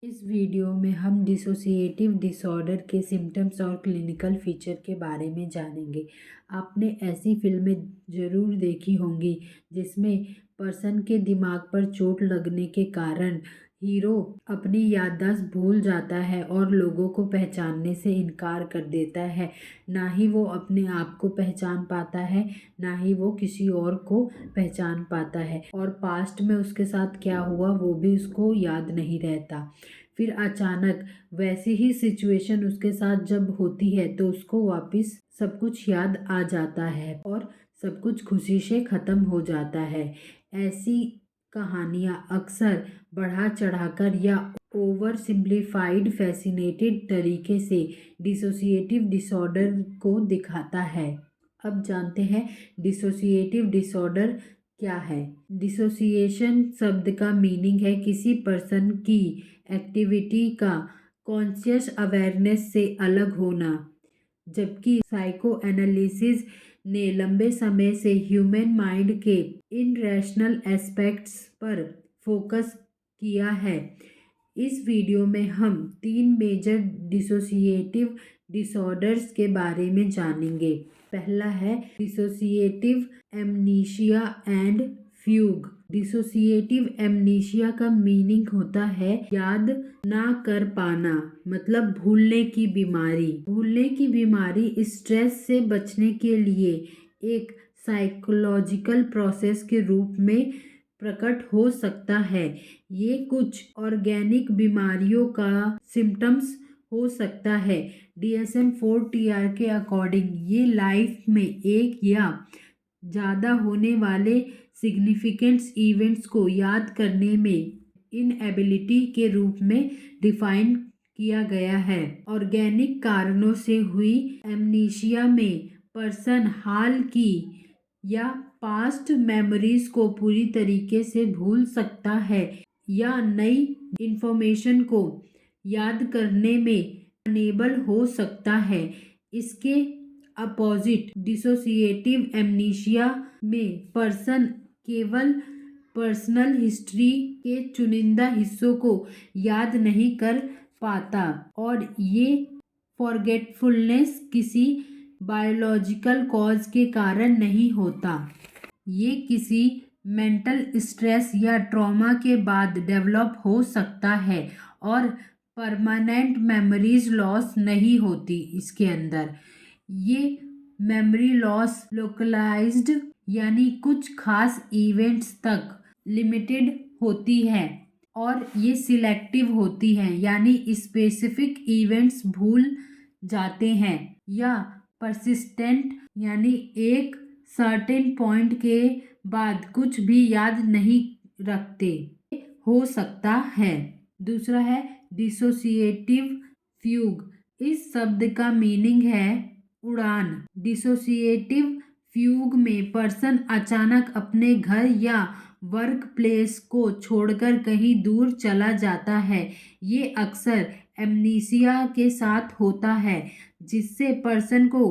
इस वीडियो में हम डिसोसिएटिव डिसऑर्डर के सिम्टम्स और क्लिनिकल फीचर के बारे में जानेंगे। आपने ऐसी फिल्में ज़रूर देखी होंगी जिसमें पर्सन के दिमाग पर चोट लगने के कारण हीरो अपनी याददाश्त भूल जाता है और लोगों को पहचानने से इनकार कर देता है। ना ही वो अपने आप को पहचान पाता है, ना ही वो किसी और को पहचान पाता है, और पास्ट में उसके साथ क्या हुआ वो भी उसको याद नहीं रहता। फिर अचानक वैसी ही सिचुएशन उसके साथ जब होती है तो उसको वापस सब कुछ याद आ जाता है और सब कुछ खुशी से ख़त्म हो जाता है। ऐसी कहानियाँ अक्सर बढ़ा चढ़ाकर या ओवर सिंप्लीफाइड फैसिनेटेड तरीके से डिसोसिएटिव डिसऑर्डर को दिखाता है। अब जानते हैं डिसोसिएटिव डिसऑर्डर क्या है। डिसोसिएशन शब्द का मीनिंग है किसी पर्सन की एक्टिविटी का कॉन्शियस अवेयरनेस से अलग होना, जबकि साइको एनालिसिस ने लंबे समय से ह्यूमन माइंड के इनरैशनल एस्पेक्ट्स पर फोकस किया है। इस वीडियो में हम 3 मेजर डिसोसिएटिव डिसऑर्डर्स के बारे में जानेंगे। पहला है dissociative amnesia and फ्यूग। Dissociative amnesia का मीनिंग होता है याद ना कर पाना, मतलब भूलने की बीमारी। भूलने की बीमारी स्ट्रेस से बचने के लिए एक साइकोलॉजिकल प्रोसेस के रूप में प्रकट हो सकता है। ये कुछ ऑर्गेनिक बीमारियों का सिम्टम्स हो सकता है। DSM-4 के अकॉर्डिंग ये लाइफ में एक या ज़्यादा होने वाले सिग्निफिकेंट इवेंट्स को याद करने में इनएबिलिटी के रूप में डिफाइन किया गया है। ऑर्गेनिक कारणों से हुई एमनीशिया में पर्सन हाल की या पास्ट मेमोरीज को पूरी तरीके से भूल सकता है या नई इंफॉर्मेशन को याद करने में अनेबल हो सकता है। इसके अपोजिट डिसोसिएटिव एमनीशिया में पर्सन केवल पर्सनल हिस्ट्री के चुनिंदा हिस्सों को याद नहीं कर पाता, और ये फॉरगेटफुलनेस किसी बायोलॉजिकल कॉज के कारण नहीं होता। ये किसी मेंटल स्ट्रेस या ट्रॉमा के बाद डेवलप हो सकता है और परमानेंट मेमोरीज लॉस नहीं होती इसके अंदर। ये मेमोरी लॉस लोकलाइज्ड यानी कुछ खास इवेंट्स तक लिमिटेड होती है, और ये सिलेक्टिव होती हैं यानी स्पेसिफिक इवेंट्स भूल जाते हैं, या परसिस्टेंट यानी एक सर्टेन पॉइंट के बाद कुछ भी याद नहीं रखते हो सकता है। दूसरा है डिसोसिएटिव फ्यूग। इस शब्द का मीनिंग है उड़ान। डिसोसिएटिव फ्यूग में पर्सन अचानक अपने घर या वर्क प्लेस को छोड़कर कहीं दूर चला जाता है। ये अक्सर एमनीसिया के साथ होता है, जिससे पर्सन को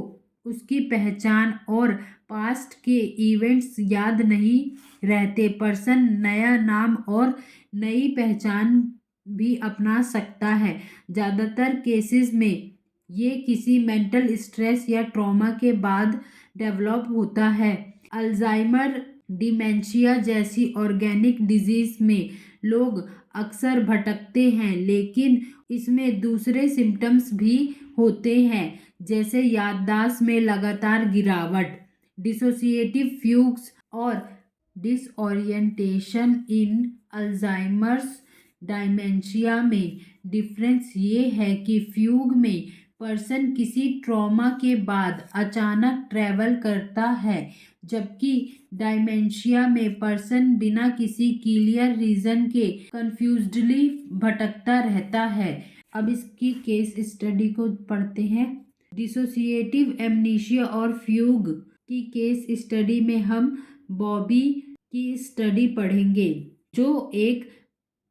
उसकी पहचान और पास्ट के इवेंट्स याद नहीं रहते। पर्सन नया नाम और नई पहचान भी अपना सकता है। ज़्यादातर केसेस में ये किसी मेंटल स्ट्रेस या ट्रॉमा के बाद डेवलप होता है। अल्जाइमर, डिमेंशिया जैसी ऑर्गेनिक डिजीज में लोग अक्सर भटकते हैं, लेकिन इसमें दूसरे सिम्टम्स भी होते हैं, जैसे याददाश्त में लगातार गिरावट। डिसोसिएटिव फ्यूग्स और डिसओरिएंटेशन इन अल्जाइमर्स डायमेंशिया में डिफरेंस ये है कि फ्यूग में पर्सन किसी ट्रॉमा के बाद अचानक ट्रैवल करता है, जबकि डायमेंशिया में पर्सन बिना किसी क्लियर रीजन के कंफ्यूज्डली भटकता रहता है। अब इसकी केस स्टडी को पढ़ते हैं। डिसोसिएटिव एमनीशिया और फ्यूग की केस स्टडी में हम बॉबी की स्टडी पढ़ेंगे, जो एक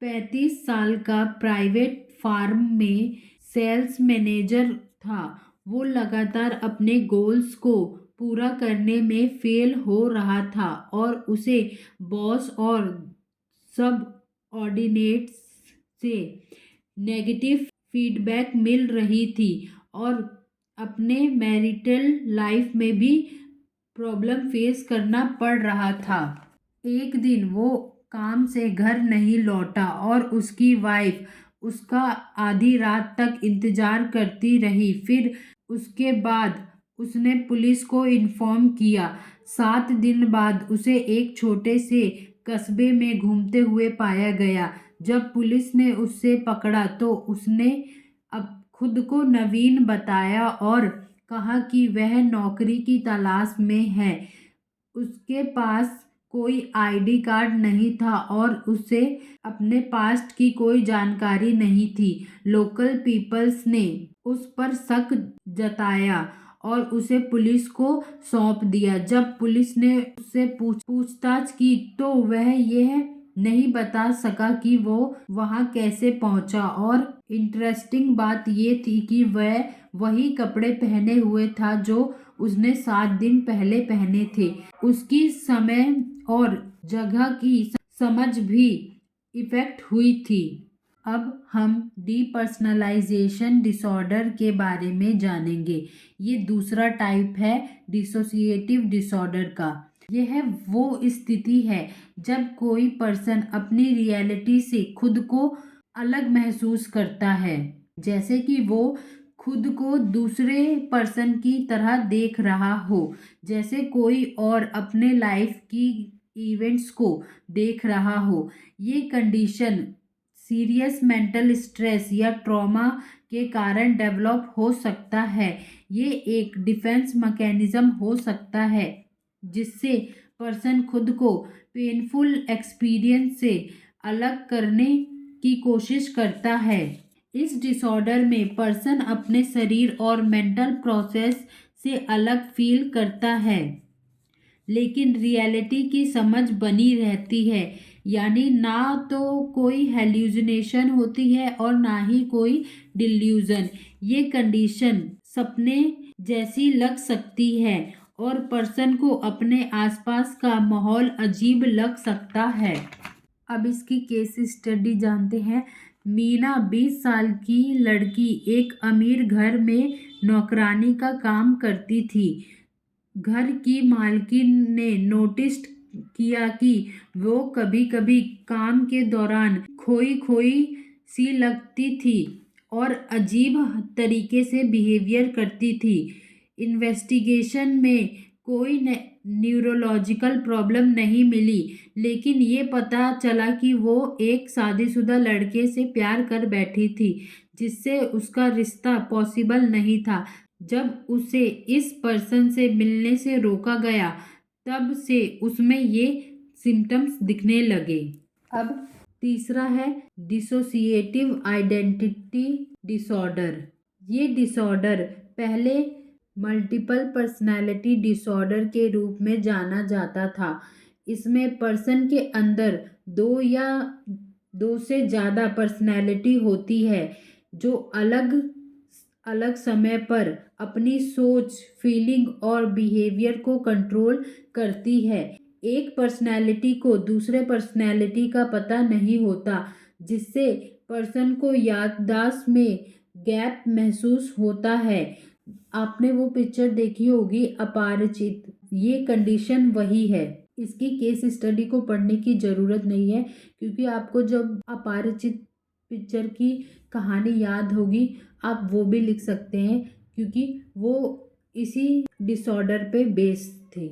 35 साल का प्राइवेट फार्म में सेल्स मैनेजर था। वो लगातार अपने गोल्स को पूरा करने में फेल हो रहा था और उसे बॉस और सब ऑर्डिनेट्स से नेगेटिव फीडबैक मिल रही थी और अपने मैरिटल लाइफ में भी प्रॉब्लम फेस करना पड़ रहा था। एक दिन वो काम से घर नहीं लौटा और उसकी वाइफ उसका आधी रात तक इंतजार करती रही। फिर उसके बाद उसने पुलिस को इन्फॉर्म किया। 7 दिन बाद उसे एक छोटे से कस्बे में घूमते हुए पाया गया। जब पुलिस ने उसे पकड़ा तो उसने अब खुद को नवीन बताया और कहा कि वह नौकरी की तलाश में है। उसके पास कोई आईडी कार्ड नहीं था और उसे अपने पास्ट की कोई जानकारी नहीं थी। लोकल पीपल्स ने उस पर शक जताया और उसे पुलिस को सौंप दिया। जब पुलिस ने उससे पूछताछ की तो वह यह नहीं बता सका कि वो वहां कैसे पहुंचा और इंटरेस्टिंग बात ये थी कि वह वही कपड़े पहने हुए था जो उसने 7 दिन पहले पहने थे। उसकी समय और जगह की समझ भी इफेक्ट हुई थी। अब हम डीपर्सनलाइजेशन डिसऑर्डर के बारे में जानेंगे। ये दूसरा टाइप है डिसोसिएटिव डिसऑर्डर का। यह वो स्थिति है जब कोई पर्सन अपनी रियलिटी से खुद को अलग महसूस करता है, जैसे कि वो खुद को दूसरे पर्सन की तरह देख रहा हो, जैसे कोई और अपने लाइफ की इवेंट्स को देख रहा हो। ये कंडीशन सीरियस मेंटल स्ट्रेस या ट्रॉमा के कारण डेवलप हो सकता है। ये एक डिफेंस मैकेनिज्म हो सकता है जिससे पर्सन खुद को पेनफुल एक्सपीरियंस से अलग करने की कोशिश करता है। इस डिसऑर्डर में पर्सन अपने शरीर और मेंटल प्रोसेस से अलग फील करता है, लेकिन रियलिटी की समझ बनी रहती है। यानी ना तो कोई हेल्यूसिनेशन होती है और ना ही कोई डिल्यूजन। ये कंडीशन सपने जैसी लग सकती है और पर्सन को अपने आसपास का माहौल अजीब लग सकता है। अब इसकी केस स्टडी जानते हैं। मीना 20 साल की लड़की एक अमीर घर में नौकरानी का काम करती थी। घर की मालकिन ने नोटिस किया कि वो कभी कभी काम के दौरान खोई खोई सी लगती थी और अजीब तरीके से बिहेवियर करती थी। इन्वेस्टिगेशन में कोई न्यूरोलॉजिकल प्रॉब्लम नहीं मिली, लेकिन ये पता चला कि वो एक शादीशुदा लड़के से प्यार कर बैठी थी जिससे उसका रिश्ता पॉसिबल नहीं था। जब उसे इस पर्सन से मिलने से रोका गया तब से उसमें ये सिम्टम्स दिखने लगे। अब तीसरा है डिसोसिएटिव आइडेंटिटी डिसऑर्डर। ये डिसऑर्डर पहले मल्टीपल पर्सनालिटी डिसऑर्डर के रूप में जाना जाता था। इसमें पर्सन के अंदर दो या दो से ज़्यादा पर्सनालिटी होती है जो अलग अलग समय पर अपनी सोच, फीलिंग और बिहेवियर को कंट्रोल करती है। एक पर्सनैलिटी को दूसरे पर्सनैलिटी का पता नहीं होता, जिससे पर्सन को याददाश्त में गैप महसूस होता है। आपने वो पिक्चर देखी होगी अपरिचित, ये कंडीशन वही है। इसकी केस स्टडी को पढ़ने की ज़रूरत नहीं है क्योंकि आपको जब अपरिचित पिक्चर की कहानी याद होगी आप वो भी लिख सकते हैं क्योंकि वो इसी डिसऑर्डर पे बेस्ड थी।